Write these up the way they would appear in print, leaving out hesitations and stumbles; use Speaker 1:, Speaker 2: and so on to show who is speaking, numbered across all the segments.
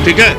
Speaker 1: ठीक है,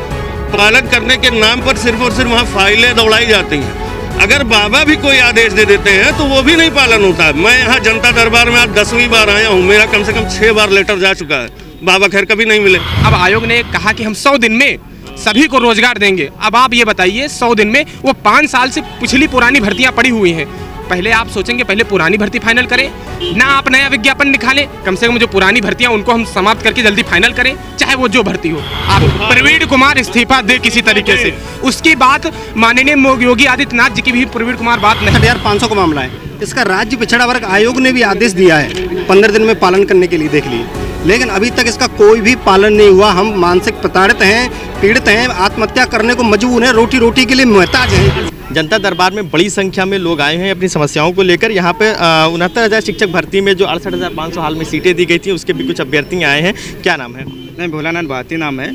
Speaker 1: पालन करने के नाम पर सिर्फ और सिर्फ वहाँ फाइलें दौड़ाई जाती हैं। अगर बाबा भी कोई आदेश दे देते हैं तो वो भी नहीं पालन होता है। मैं यहाँ जनता दरबार में आज 10वीं बार आया हूँ, मेरा कम से कम 6 बार लेटर जा चुका है, बाबा खैर कभी नहीं मिले।
Speaker 2: अब आयोग ने कहा कि हम 100 दिन में सभी को रोजगार देंगे। अब आप ये बताइए 100 दिन में, वो 5 साल से पिछली पुरानी भर्तियां पड़ी हुई हैं। पहले आप सोचेंगे पहले पुरानी भर्ती फाइनल करें ना, आप नया विज्ञापन निकालें, कम से कम जो पुरानी भर्तियां उनको हम समाप्त करके जल्दी फाइनल करें, चाहे वो जो भर्ती हो। आप प्रवीण कुमार इस्तीफा दे किसी तरीके से, उसकी बात माननीय योगी आदित्यनाथ जी की भी प्रवीण कुमार बात नहीं।
Speaker 3: 6500 का मामला है, इसका राज्य पिछड़ा वर्ग आयोग ने भी आदेश दिया है 15 दिन में पालन करने के लिए, देख लिए, लेकिन अभी तक इसका कोई भी पालन नहीं हुआ। हम मानसिक प्रताड़ित हैं, पीड़ित हैं, आत्महत्या करने को मजबूर हैं, रोटी रोटी के लिए मोहताज हैं।
Speaker 4: जनता दरबार में बड़ी संख्या में लोग आए हैं अपनी समस्याओं को लेकर। यहाँ पे 69,000 शिक्षक भर्ती में जो 68,500 हाल में सीटें दी गई थी, उसके भी कुछ अभ्यर्थी आए हैं। क्या नाम है?
Speaker 5: मैं भोलानाथ भारती नाम है।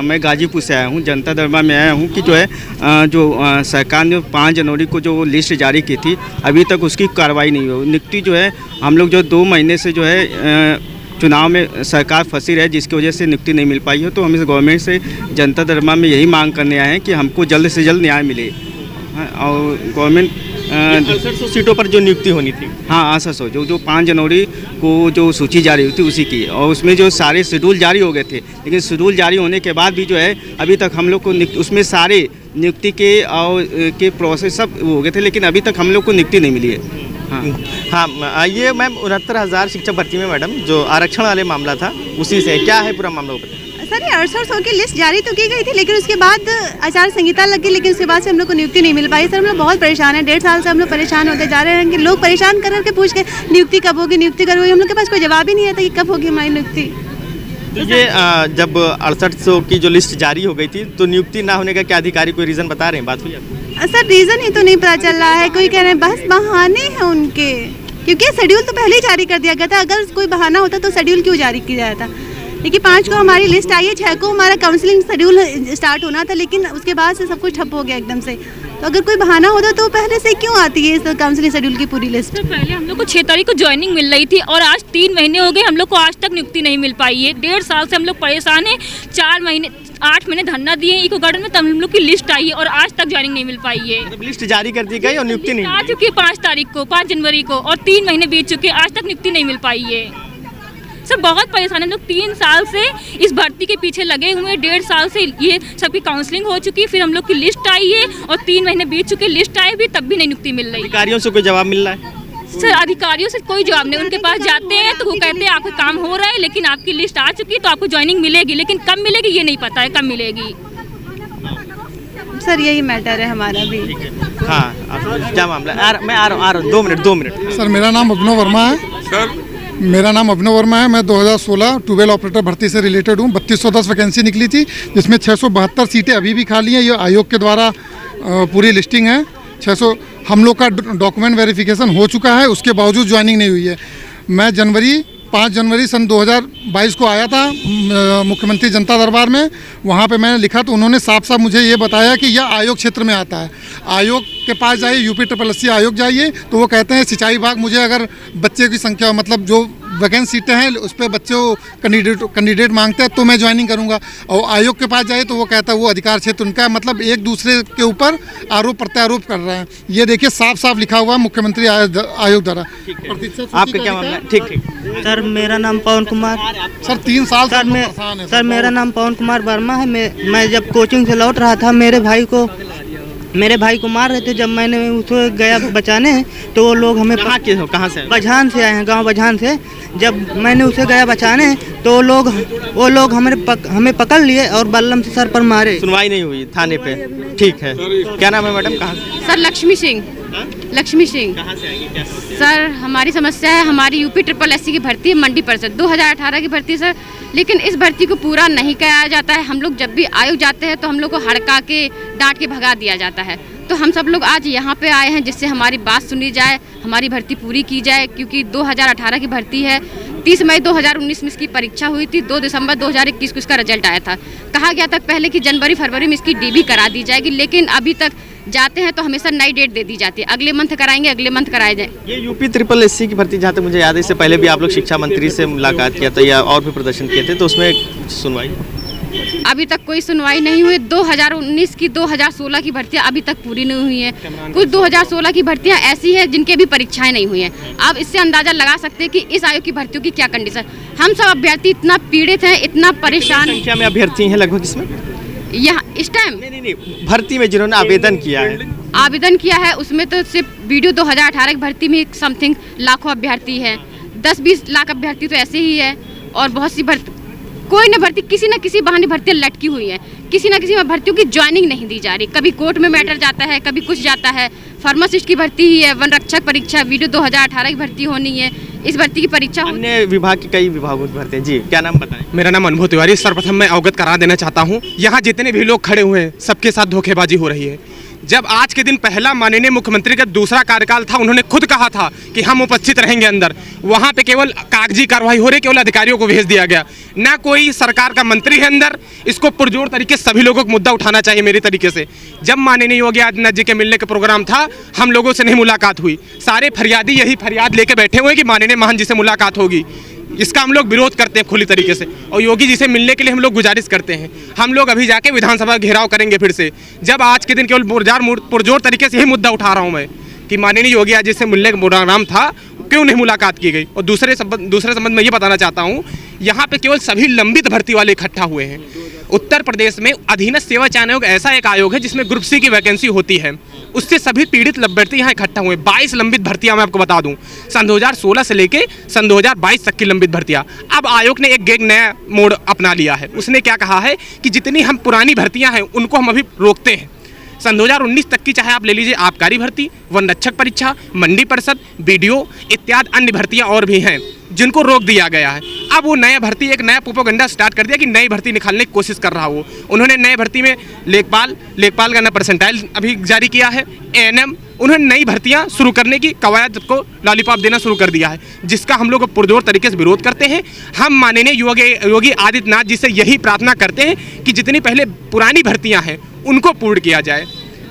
Speaker 5: मैं गाजीपुर से आया हूँ, जनता दरबार में आया हूँ कि जो है सरकार ने 5 जनवरी को जो लिस्ट जारी की थी, अभी तक उसकी कार्रवाई नहीं हुई। नियुक्ति जो है हम लोग जो 2 महीने से जो है चुनाव में सरकार फंसी रहे, जिसकी वजह से नियुक्ति नहीं मिल पाई है। तो हम इस गवर्नमेंट से जनता दरबार में यही मांग करने आए हैं कि हमको जल्द से जल्द न्याय मिले। और गवर्नमेंट
Speaker 4: 6800 सीटों पर जो नियुक्ति होनी थी,
Speaker 5: हाँ 6800 जो 5 जनवरी को जो सूची जारी हुई थी उसी की, और उसमें जो सारे शेड्यूल जारी हो गए थे, लेकिन शेड्यूल जारी होने के बाद भी जो है अभी तक हम लोग को उसमें सारे नियुक्ति के और के प्रोसेस सब हो गए थे, लेकिन अभी तक हम लोग को नियुक्ति नहीं मिली है।
Speaker 4: हाँ, ये मैम 69,000 शिक्षक भर्ती में मैडम जो आरक्षण वाले मामला था, उसी से क्या है पूरा मामला?
Speaker 6: सर ये 6800 की लिस्ट जारी तो की गई थी, लेकिन उसके बाद आचार संहिता लग गई, लेकिन उसके बाद से हम लोग को नियुक्ति नहीं मिल पाई। सर हम लोग बहुत परेशान हैं, 1.5 साल से हम लोग परेशान होते जा रहे हैं कि लोग परेशान कर के पूछ के नियुक्ति कब होगी, नियुक्ति कब होगी, हम लोग के पास कोई जवाब ही नहीं आता कि कब होगी हमारी नियुक्ति।
Speaker 4: तो ये जब 6800 की जो लिस्ट जारी हो गई थी, तो नियुक्ति ना होने का क्या अधिकारी कोई रीज़न बता रहे हैं? बात हुई आपको?
Speaker 6: सर रीज़न ही तो नहीं पता चल रहा है, कोई कह रहे हैं बस बहाने हैं उनके, क्योंकि शेड्यूल तो पहले ही जारी कर दिया गया था। अगर कोई बहाना होता तो शेड्यूल क्यों जारी किया जाता? देखिए 5 को हमारी लिस्ट आई है, 6 को हमारा काउंसलिंग शेड्यूल स्टार्ट होना था, लेकिन उसके बाद से सब कुछ ठप हो गया एकदम से। तो अगर कोई बहाना होता तो पहले से क्यों आती है इस काउंसलिंग शेड्यूल की पूरी लिस्ट?
Speaker 7: तो पहले हम लोग को 6 तारीख को ज्वाइनिंग मिल रही थी और आज 3 महीने हो गए, हम लोग को आज तक नियुक्ति नहीं मिल पाई है। 1.5 साल से हम लोग परेशान हैं। 8 महीने धरना दिए इको गार्डन में, तब हम लोग की लिस्ट आई है और आज तक ज्वाइनिंग नहीं मिल पाई है।
Speaker 4: मतलब लिस्ट जारी कर दी गई और नियुक्ति नहीं
Speaker 7: आ चुकी है 5 तारीख को, 5 जनवरी को, और 3 महीने बीत चुके, आज तक नियुक्ति नहीं मिल पाई है। सर बहुत परेशान है लोग, 3 साल से इस भर्ती के पीछे लगे हुए, 1.5 साल से ये सबकी काउंसलिंग हो चुकी, फिर हम लोग की लिस्ट आई है और 3 महीने बीत चुके, लिस्ट आई भी तब भी नहीं नियुक्ति मिल रही।
Speaker 4: अधिकारियों से कोई जवाब मिल रहा है?
Speaker 7: सर अधिकारियों से कोई जवाब नहीं, उनके पास जाते हैं तो वो कहते हैं आपका काम हो रहा है, लेकिन आपकी लिस्ट आ चुकी है तो आपको ज्वाइनिंग मिलेगी, लेकिन कब मिलेगी ये नहीं पता है, कब मिलेगी।
Speaker 6: सर यही मैटर है हमारा भी।
Speaker 4: हाँ क्या मामला? मैं आ रहा हूँ 2 मिनट।
Speaker 8: सर मेरा नाम अभिनव वर्मा है।
Speaker 1: सर
Speaker 8: मेरा नाम अभिनव वर्मा है। मैं 2016 ट्यूबवेल ऑपरेटर भर्ती से रिलेटेड हूँ। 3210 वैकेंसी निकली थी, जिसमें 672 सीटें अभी भी खाली हैं। ये आयोग के द्वारा पूरी लिस्टिंग है। 600 हम लोग का डॉक्यूमेंट वेरिफिकेशन हो चुका है, उसके बावजूद ज्वाइनिंग नहीं हुई है। मैं 5 जनवरी सन 2022 को आया था मुख्यमंत्री जनता दरबार में। वहाँ पे मैंने लिखा तो उन्होंने साफ साफ मुझे ये बताया कि यह आयोग क्षेत्र में आता है। आयोग के पास जाइए, UPSSC आयोग जाइए, तो वो कहते हैं सिंचाई विभाग मुझे अगर बच्चे की संख्या मतलब जो वैकेंसी सीटें हैं उस पर बच्चों कैंडिडेट मांगते हैं तो मैं ज्वाइनिंग करूंगा। और आयोग के पास जाए तो वो कहता है वो अधिकार क्षेत्र उनका है। मतलब एक दूसरे के ऊपर आरोप प्रत्यारोप कर रहे हैं। ये देखिए साफ साफ लिखा हुआ है मुख्यमंत्री आयोग द्वारा।
Speaker 4: आपका क्या मामला? ठीक।
Speaker 9: सर मेरा नाम पवन कुमार।
Speaker 8: सर 3 साल
Speaker 9: सर मेरा नाम पवन कुमार वर्मा है। मैं जब कोचिंग से लौट रहा था, मेरे भाई को मार रहे थे। जब मैंने उसको गया बचाने तो वो लोग हमें
Speaker 4: कहाँ से?
Speaker 9: बझान से आए हैं, गांव बझान से। जब मैंने उसे गया बचाने तो वो लोग हमें पकड़ लिए और बल्लम से सर पर मारे।
Speaker 4: सुनवाई नहीं हुई थाने पे? ठीक है। क्या नाम है मैडम? कहाँ से?
Speaker 10: सर लक्ष्मी सिंह।
Speaker 4: कहाँ से आई? क्या
Speaker 10: सर हमारी समस्या है, हमारी UPSSC की भर्ती है मंडी परिषद 2018 की भर्ती सर, लेकिन इस भर्ती को पूरा नहीं कराया जाता है। हम लोग जब भी आयोग जाते हैं तो हम लोग को हड़का के डांट के भगा दिया जाता है। तो हम सब लोग आज यहाँ पे आए हैं जिससे हमारी बात सुनी जाए, हमारी भर्ती पूरी की जाए, क्योंकि 2018 की भर्ती है। 30 मई 2019 में इसकी परीक्षा हुई थी, 2 दिसंबर 2021 को इसका रिजल्ट आया था। कहा गया था पहले कि जनवरी फरवरी में इसकी DB करा दी जाएगी, लेकिन अभी तक जाते हैं तो हमेशा नई डेट दे दी जाती है, अगले मंथ कराएंगे, अगले मंथ कराए जाए।
Speaker 4: ये UPSSC की भर्ती, जहाँ तक मुझे याद है, इससे पहले भी आप लोग शिक्षा मंत्री से मुलाकात किया था या और भी प्रदर्शन किए थे, तो उसमें सुनवाई
Speaker 10: अभी तक कोई सुनवाई नहीं हुई। 2019 की 2016 की भर्तियां अभी तक पूरी नहीं हुई हैं। कुछ 2016 की भर्तियां ऐसी हैं जिनके भी परीक्षाएं नहीं हुई हैं। आप इससे अंदाजा लगा सकते हैं कि इस आयोग की भर्तियों की क्या कंडीशन। हम सब अभ्यर्थी इतना पीड़ित हैं, इतना परेशान।
Speaker 4: संख्या में अभ्यर्थी हैं लगभग इसमें?
Speaker 10: यहाँ इस टाइम
Speaker 4: नहीं, भर्ती में जिन्होंने आवेदन किया है
Speaker 10: उसमें तो सिर्फ वीडियो 2018 की भर्ती में समथिंग लाखों अभ्यर्थी है। 10-20 लाख अभ्यर्थी तो ऐसे ही है और बहुत सी भर्ती, कोई न भर्ती, किसी न किसी बहाने भर्तियाँ लटकी हुई हैं। किसी न किसी में भर्तियों की ज्वाइनिंग नहीं दी जा रही। कभी कोर्ट में मैटर जाता है, कभी कुछ जाता है। फार्मासिस्ट की भर्ती ही है, वन रक्षक परीक्षा वीडियो 2018 की भर्ती होनी है। इस भर्ती की परीक्षा
Speaker 4: अन्य विभाग की, कई विभागों की भर्ती है। जी, क्या नाम बताएं?
Speaker 2: मेरा नाम अनुभव तिवारी। सर्वप्रथम मैं अवगत करा देना चाहता हूँ, यहाँ जितने भी लोग खड़े हुए हैं सबके साथ धोखेबाजी हो रही है। जब आज के दिन पहला माननीय मुख्यमंत्री का दूसरा कार्यकाल था, उन्होंने खुद कहा था कि हम उपस्थित रहेंगे अंदर। वहाँ पे केवल कागजी कार्रवाई हो रही, केवल अधिकारियों को भेज दिया गया, ना कोई सरकार का मंत्री है अंदर। इसको पुरजोर तरीके से सभी लोगों को मुद्दा उठाना चाहिए मेरी तरीके से। जब माननीय योगी आदित्यनाथ जी के मिलने का प्रोग्राम था, हम लोगों से नहीं मुलाकात हुई। सारे फरियादी यही फरियाद लेके बैठे हुए कि माननीय महान जी से मुलाकात होगी। इसका हम लोग विरोध करते हैं खुली तरीके से और योगी जी से मिलने के लिए हम लोग गुजारिश करते हैं। हम लोग अभी जाके विधानसभा घेराव करेंगे फिर से। जब आज के दिन केवल पुरजोर तरीके से यही मुद्दा उठा रहा हूं मैं कि माननीय योगी जी से मिलने का प्रोग्राम था, क्यों नहीं मुलाकात की गई। और दूसरे संबंध में ये बताना चाहता हूँ, यहाँ पे केवल सभी लंबित भर्ती वाले इकट्ठा हुए हैं। उत्तर प्रदेश में अधीनस्थ सेवा चयन आयोग ऐसा एक आयोग है जिसमें ग्रुप सी की वैकेंसी होती है, उससे सभी पीड़ित अभ्यर्थी यहाँ इकट्ठा हुए। 22 लंबित भर्तियां मैं आपको बता दूं, सन 2016 से लेके सन 2022 तक की लंबित भर्तियां। अब आयोग ने एक नया मोड़ अपना लिया है। उसने क्या कहा है कि जितनी हम पुरानी भर्तियां हैं उनको हम अभी रोकते हैं। सन 2019 तक की चाहे आप ले लीजिए आबकारी भर्ती, वन रक्षक परीक्षा, मंडी परिषद, बीडीओ इत्यादि अन्य भर्तियां और भी हैं जिनको रोक दिया गया है। अब वो नया भर्ती, एक नया प्रोपेगेंडा स्टार्ट कर दिया कि नई भर्ती निकालने की कोशिश कर रहा हो। उन्होंने नई भर्ती में लेखपाल का नया परसेंटाइल अभी जारी किया है। एएनएम, उन्होंने नई भर्तियां शुरू करने की कवायद को लॉलीपॉप देना शुरू कर दिया है, जिसका हम लोग पुरजोर तरीके से विरोध करते हैं। हम माननीय योगी आदित्यनाथ जी से यही प्रार्थना करते हैं कि जितनी पहले पुरानी भर्तियां हैं उनको पूर्ण किया जाए।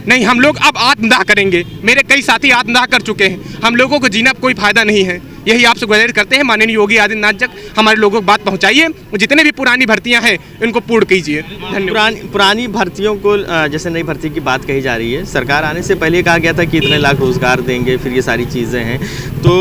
Speaker 2: नहीं, हम लोग अब आत्मदाह करेंगे। मेरे कई साथी आत्मदाह कर चुके हैं। हम लोगों को जीना कोई फायदा नहीं है। यही आपसे गुजारिश करते हैं, माननीय योगी आदित्यनाथ तक हमारे लोगों को बात पहुंचाइए। जितने भी पुरानी भर्तियां हैं इनको पूर्ण कीजिए। धन्यवाद।
Speaker 4: पुरानी भर्तियों को, जैसे नई भर्ती की बात कही जा रही है, सरकार आने से पहले कहा गया था कि इतने लाख रोजगार देंगे, फिर ये सारी चीज़ें हैं। तो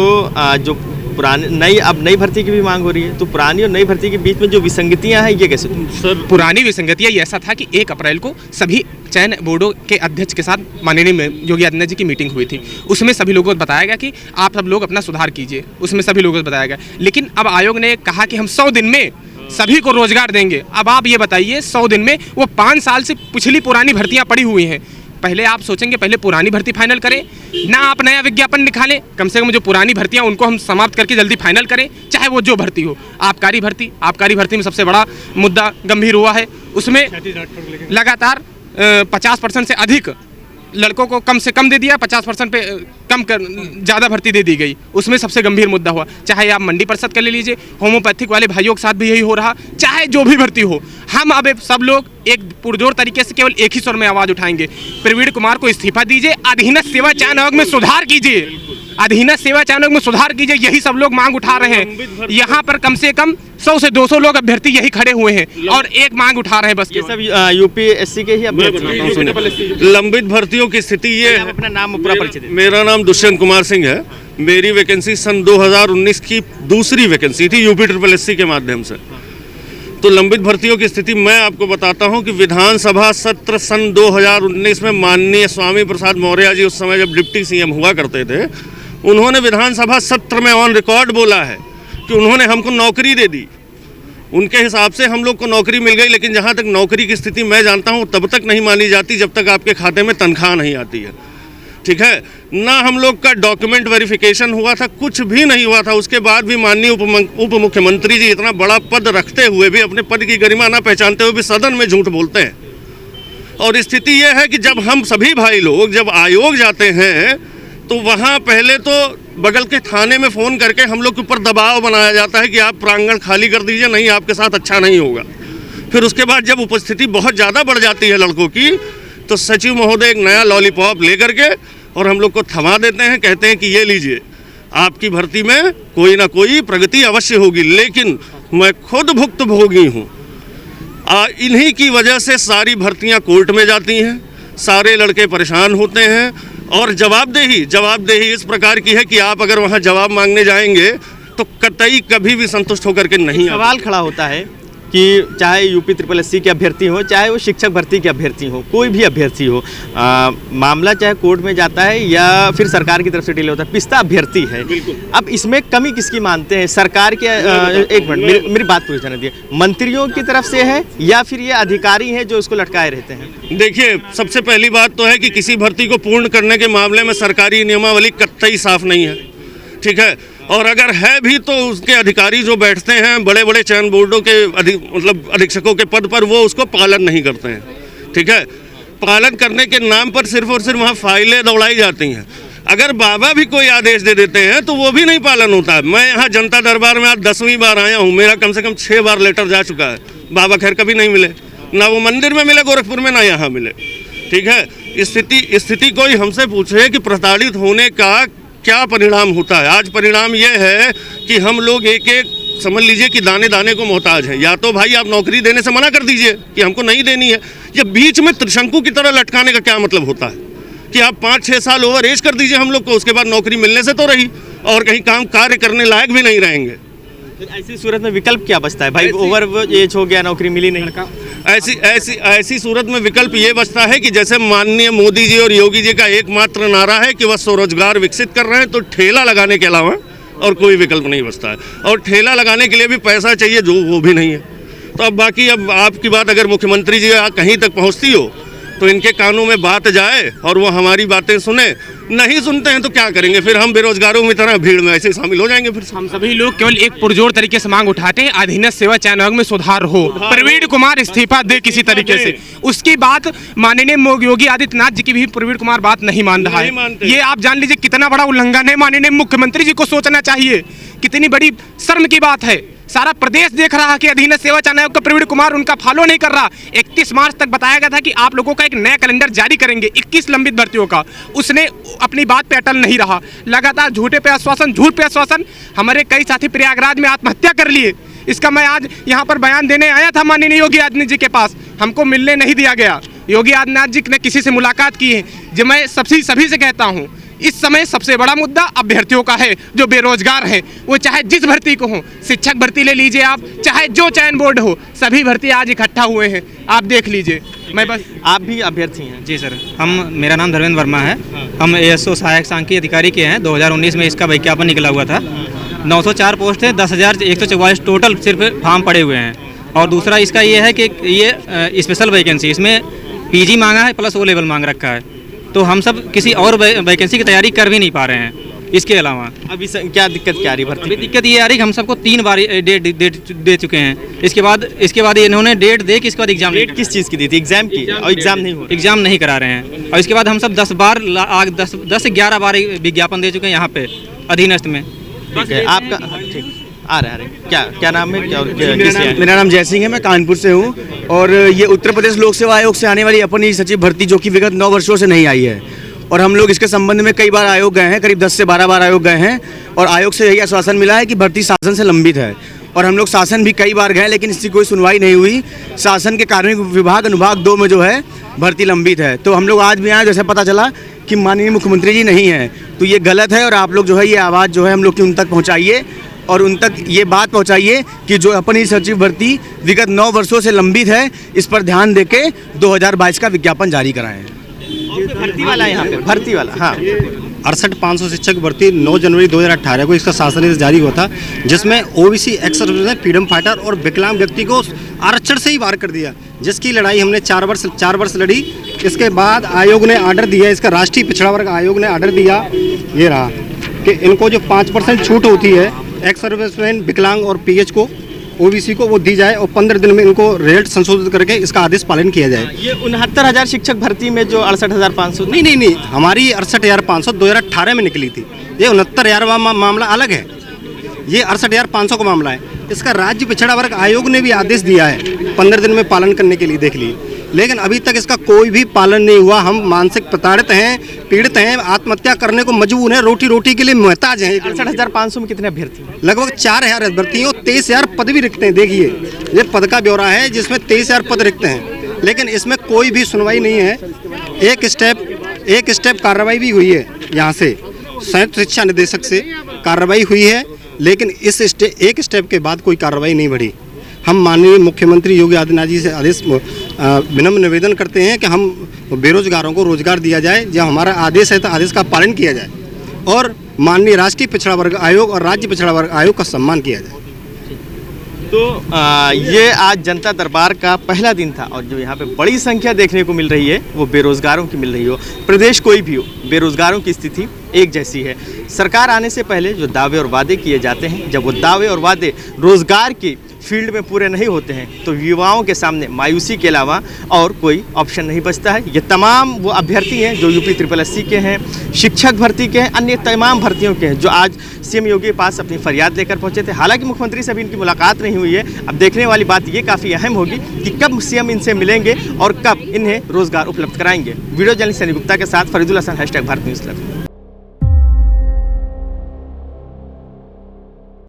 Speaker 4: जो नई भर्ती की भी मांग हो रही है, तो पुरानी और नई भर्ती के बीच में जो विसंगतियां हैं ये कैसे?
Speaker 2: सर, पुरानी विसंगतियां ये ऐसा था कि 1 अप्रैल को सभी चयन बोर्डों के अध्यक्ष के साथ माननीय योगी आदित्यनाथ जी की मीटिंग हुई थी। उसमें सभी लोगों को बताया गया कि आप सब लोग अपना सुधार कीजिए, उसमें सभी लोगों को बताया गया। लेकिन अब आयोग ने कहा कि हम 100 दिन में सभी को रोजगार देंगे। अब आप ये बताइए, 100 दिन में वो 5 साल से पिछली पुरानी भर्तियां पड़ी हुई हैं। पहले आप सोचेंगे पहले पुरानी भर्ती फाइनल करें, ना आप नया विज्ञापन निकालें। कम से कम जो पुरानी भर्तियां उनको हम समाप्त करके जल्दी फाइनल करें, चाहे वो जो भर्ती हो। आबकारी भर्ती में सबसे बड़ा मुद्दा गंभीर हुआ है। उसमें लगातार 50% से अधिक लड़कों को कम से कम दे दिया, 50% पे कम कर ज़्यादा भर्ती दे दी गई। उसमें सबसे गंभीर मुद्दा हुआ। चाहे आप मंडी परिषद का ले लीजिए, होम्योपैथिक वाले भाइयों के साथ भी यही हो रहा, चाहे जो भी भर्ती हो। हम अब सब लोग एक पुरजोर तरीके से केवल एक ही स्वर में आवाज़ उठाएंगे, प्रवीण कुमार को इस्तीफा दीजिए, अधीनस्थ सेवा चयन आयोग में सुधार कीजिए, अधीनस्थ सेवा चयन आयोग में सुधार कीजिए। यही सब लोग मांग उठा रहे हैं। यहाँ पर कम से कम 100 से 200 लोग अभ्यर्थी यही खड़े हुए हैं और एक मांग उठा रहे हैं बस।
Speaker 4: ये सब यूपीएससी के ही अभ्यर्थी।
Speaker 1: लंबित भर्तियों की स्थिति ये है।
Speaker 4: अपना नाम पूरा परिचय दें।
Speaker 1: मेरा नाम दुष्यंत कुमार सिंह है। मेरी वैकेंसी सन 2019 की दूसरी वैकेंसी थी यूपीएससी के माध्यम से। तो लंबित भर्तियों की स्थिति मैं आपको बताता हूं कि विधानसभा सत्र सन 2019 में माननीय स्वामी प्रसाद मौर्य जी, उस समय जब डिप्टी सीएम हुआ करते थे, उन्होंने विधानसभा सत्र में ऑन रिकॉर्ड बोला है कि उन्होंने हमको नौकरी दे दी। उनके हिसाब से हम लोग को नौकरी मिल गई, लेकिन जहां तक नौकरी की स्थिति मैं जानता हूं तब तक नहीं मानी जाती जब तक आपके खाते में तनख्वाह नहीं आती है। ठीक है ना, हम लोग का डॉक्यूमेंट वेरिफिकेशन हुआ था, कुछ भी नहीं हुआ था। उसके बाद भी माननीय उप मुख्यमंत्री जी इतना बड़ा पद रखते हुए भी, अपने पद की गरिमा ना पहचानते हुए भी सदन में झूठ बोलते हैं। और स्थिति यह है कि जब हम सभी भाई लोग जब आयोग जाते हैं तो वहाँ पहले तो बगल के थाने में फ़ोन करके हम लोग के ऊपर दबाव बनाया जाता है कि आप प्रांगण खाली कर दीजिए, नहीं आपके साथ अच्छा नहीं होगा। फिर उसके बाद जब उपस्थिति बहुत ज़्यादा बढ़ जाती है लड़कों की, तो सचिव महोदय एक नया लॉलीपॉप लेकर के और हम लोग को थमा देते हैं, कहते हैं कि ये लीजिए, आपकी भर्ती में कोई ना कोई प्रगति अवश्य होगी। लेकिन मैं खुद भुक्तभोगी हूँ। इन्हीं की वजह से सारी भर्तियां कोर्ट में जाती हैं, सारे लड़के परेशान होते हैं। और जवाबदेही इस प्रकार की है कि आप अगर वहां जवाब मांगने जाएंगे तो कतई कभी भी संतुष्ट होकर के नहीं
Speaker 4: सवाल खड़ा होता है कि चाहे यूपी SSS के अभ्यर्थी हो, चाहे वो शिक्षक भर्ती के अभ्यर्थी हो, कोई भी अभ्यर्थी हो, मामला चाहे कोर्ट में जाता है या फिर सरकार की तरफ से डिले होता है, पिस्ता अभ्यर्थी है। अब इसमें कमी किसकी मानते हैं? सरकार के एक मिनट मेरी बात पूरी जाने दिए, मंत्रियों की तरफ से है या फिर ये अधिकारी हैं जो इसको लटकाए रहते हैं?
Speaker 1: देखिए, सबसे पहली बात तो है कि किसी भर्ती को पूर्ण करने के मामले में सरकारी नियमावली कतई साफ नहीं है, ठीक है। और अगर है भी तो उसके अधिकारी जो बैठते हैं बड़े बड़े चयन बोर्डों के मतलब अधीक्षकों के पद पर, वो उसको पालन नहीं करते हैं, ठीक है। पालन करने के नाम पर सिर्फ और सिर्फ वहाँ फाइलें दौड़ाई जाती हैं। अगर बाबा भी कोई आदेश दे देते हैं तो वो भी नहीं पालन होता है। मैं यहाँ जनता दरबार में आज 10वीं बार आया हूँ, मेरा कम से कम 6 बार लेटर जा चुका है। बाबा खैर कभी नहीं मिले, ना वो मंदिर में मिले गोरखपुर में, ना यहाँ मिले, ठीक है। स्थिति कोई हमसे पूछे कि प्रताड़ित होने का क्या परिणाम होता है। आज परिणाम यह है कि हम लोग एक समझ लीजिए कि दाने दाने को मोहताज हैं। या तो भाई आप नौकरी देने से मना कर दीजिए कि हमको नहीं देनी है, या बीच में त्रिशंकु की तरह लटकाने का क्या मतलब होता है कि आप 5-6 साल ओवर एज कर दीजिए हम लोग को, उसके बाद नौकरी मिलने से तो रही और कहीं काम कार्य करने लायक भी नहीं रहेंगे।
Speaker 4: ऐसी सूरत में विकल्प क्या बचता है भाई? ओवर एज हो गया, नौकरी मिली नहीं,
Speaker 1: ऐसी सूरत में विकल्प ये बचता है कि जैसे माननीय मोदी जी और योगी जी का एकमात्र नारा है कि वह स्वरोजगार विकसित कर रहे हैं, तो ठेला लगाने के अलावा और कोई विकल्प नहीं बचता है। और ठेला लगाने के लिए भी पैसा चाहिए, जो वो भी नहीं है। तो अब बाकी अब आपकी बात अगर मुख्यमंत्री जी कहीं तक पहुँचती हो तो इनके कानों में बात जाए और वो हमारी बातें सुने। नहीं सुनते हैं तो क्या करेंगे? फिर हम बेरोजगारों की तरह भीड़ में ऐसे शामिल हो जाएंगे। फिर हम
Speaker 2: सभी लोग केवल एक पुरजोर तरीके से मांग उठाते हैं, अधीनस्थ सेवा चयन आयोग में सुधार हो, प्रवीण कुमार इस्तीफा दे किसी तरीके से। उसकी बात माननीय योगी आदित्यनाथ जी की भी प्रवीण कुमार बात नहीं मान रहा है। ये आप जान लीजिए कितना बड़ा उल्लंघन है। माननीय मुख्यमंत्री जी को सोचना चाहिए, कितनी बड़ी शर्म की बात है। सारा प्रदेश देख रहा है कि अधीनस्थ सेवा चयन आयोग का प्रवीण कुमार उनका फॉलो नहीं कर रहा। 31 मार्च तक बताया गया था कि आप लोगों का एक नया कैलेंडर जारी करेंगे 21 लंबित भर्तियों का। उसने अपनी बात पे अटल नहीं रहा, लगातार झूठ पे आश्वासन। हमारे कई साथी प्रयागराज में आत्महत्या कर लिए। इसका मैं आज यहाँ पर बयान देने आया था माननीय योगी आदित्यनाथ जी के पास, हमको मिलने नहीं दिया गया। योगी आदित्यनाथ जी ने किसी से मुलाकात की है। जो मैं सभी से कहता हूँ, इस समय सबसे बड़ा मुद्दा अभ्यर्थियों का है जो बेरोजगार हैं। वो चाहे जिस भर्ती को हो, शिक्षक भर्ती ले लीजिए आप, चाहे जो चयन बोर्ड हो, सभी भर्ती आज इकट्ठा हुए हैं। आप देख लीजिए। मैं बस,
Speaker 4: आप भी अभ्यर्थी हैं?
Speaker 5: जी सर, मेरा नाम धर्मेंद्र वर्मा है। हम ASO सहायक सांख्यिकी अधिकारी के हैं। 2019 में इसका विज्ञापन निकला हुआ था। 904 पोस्ट है, 10,144 टोटल सिर्फ फॉर्म पड़े हुए हैं। और दूसरा इसका ये है कि ये स्पेशल वैकेंसी, इसमें PG मांगा है प्लस O लेवल मांग रखा है। तो हम सब किसी और वैकेंसी की तैयारी कर भी नहीं पा रहे हैं। इसके अलावा
Speaker 4: अभी क्या दिक्कत क्या आ रही भर्ती?
Speaker 5: अभी दिक्कत ये आ रही कि हम सबको 3 बार डेट दे चुके हैं। इसके बाद इन्होंने डेट दे कि इसके बाद एग्जाम।
Speaker 4: डेट किस चीज़ की दी थी? एग्जाम की? और एग्जाम नहीं हो,
Speaker 5: एग्जाम नहीं करा रहे हैं। और इसके बाद हम सब 10 से 11 बार विज्ञापन दे चुके हैं यहाँ पे अधीनस्थ में।
Speaker 4: ठीक है, आपका ठीक आ रहे क्या नाम है?
Speaker 11: मेरा नाम जय सिंह है, मैं कानपुर से हूँ। और ये उत्तर प्रदेश लोक सेवा आयोग से आने वाली अपनी सचिव भर्ती जो कि विगत 9 वर्षों से नहीं आई है, और हम लोग इसके संबंध में कई बार आयोग गए हैं, करीब 10 से 12 बार आयोग गए हैं। और आयोग से यही आश्वासन मिला है कि भर्ती शासन से लंबित है। और हम लोग शासन भी कई बार गए, लेकिन इसकी कोई सुनवाई नहीं हुई। शासन के कार्मिक विभाग अनुभाग 2 में जो है भर्ती लंबित है। तो हम लोग आज भी आए, जैसे पता चला कि माननीय मुख्यमंत्री जी नहीं है, तो ये गलत है। और आप लोग जो है ये आवाज़ जो है हम लोग की उन तक पहुँचाइए, और उन तक ये बात पहुंचाइए कि जो अपनी सचिव भर्ती विगत 9 वर्षों से लंबित है, इस पर ध्यान देके 2022 का विज्ञापन जारी कराएं।
Speaker 4: भर्ती वाला यहाँ पे भर्ती वाला, हाँ,
Speaker 3: 68,500 शिक्षक भर्ती 9 जनवरी 2018 को इसका शासन आदेश जारी हुआ था, जिसमें OBC एक्स सर्विस में फ्रीडम फाइटर और विकलांग व्यक्ति को आरक्षण से ही बाहर कर दिया, जिसकी लड़ाई हमने 4 वर्ष लड़ी। इसके बाद आयोग ने आर्डर दिया, इसका राष्ट्रीय पिछड़ा वर्ग आयोग ने आर्डर दिया, ये रहा कि इनको जो 5% छूट होती है एक्स सर्विसमैन, विकलांग और PH को, OBC को, वो दी जाए और 15 दिन में इनको रिजल्ट संशोधित करके इसका आदेश पालन किया जाए।
Speaker 4: ये 69,000 शिक्षक भर्ती में जो 68,500
Speaker 3: नहीं, हमारी 68,500 2018 में निकली थी। ये 69,000 मामला अलग है, ये 68,500 का मामला है। इसका राज्य पिछड़ा वर्ग आयोग ने भी आदेश दिया है 15 दिन में पालन करने के लिए। देख लीजिए, लेकिन अभी तक इसका कोई भी पालन नहीं हुआ। हम मानसिक प्रताड़ित हैं, पीड़ित हैं, आत्महत्या करने को मजबूर हैं, रोटी रोटी के लिए मोहताज हैं।
Speaker 4: 68,500 में कितने अभ्यर्थी?
Speaker 3: लगभग 4,000 अभ्यर्थी और 23,000 पद भी रिक्त हैं। देखिए ये पद का ब्यौरा है जिसमें 23,000 पद रिक्त हैं, लेकिन इसमें कोई भी सुनवाई नहीं है। एक स्टेप कार्रवाई भी हुई है, यहाँ से संयुक्त शिक्षा निदेशक से कार्रवाई हुई है, लेकिन इस एक स्टेप के बाद कोई कार्रवाई नहीं बढ़ी। हम माननीय मुख्यमंत्री योगी आदित्यनाथ जी से विनम्र निवेदन करते हैं कि हम बेरोजगारों को रोजगार दिया जाए। जब हमारा आदेश है तो आदेश का पालन किया जाए और माननीय राष्ट्रीय पिछड़ा वर्ग आयोग और राज्य पिछड़ा वर्ग आयोग का सम्मान किया जाए।
Speaker 4: तो ये आज जनता दरबार का पहला दिन था और जो यहाँ पे बड़ी संख्या देखने को मिल रही है वो बेरोजगारों की मिल रही हो। प्रदेश कोई भी हो, बेरोजगारों की स्थिति एक जैसी है। सरकार आने से पहले जो दावे और वादे किए जाते हैं, जब वो दावे और वादे रोजगार की फील्ड में पूरे नहीं होते हैं तो युवाओं के सामने मायूसी के अलावा और कोई ऑप्शन नहीं बचता है। ये तमाम वो अभ्यर्थी हैं जो यूपी SSS के हैं, शिक्षक भर्ती के हैं, अन्य तमाम भर्तियों के हैं, जो आज सीएम योगी के पास अपनी फरियाद लेकर पहुंचे थे। हालांकि मुख्यमंत्री से अभी इनकी मुलाकात नहीं हुई है। अब देखने वाली बात ये काफ़ी अहम होगी कि कब सीएम इनसे मिलेंगे और कब इन्हें रोजगार उपलब्ध कराएंगे। वीडियो जर्नलिस्ट सनी गुप्ता के साथ फरीदुल हसन, #भारत न्यूज़।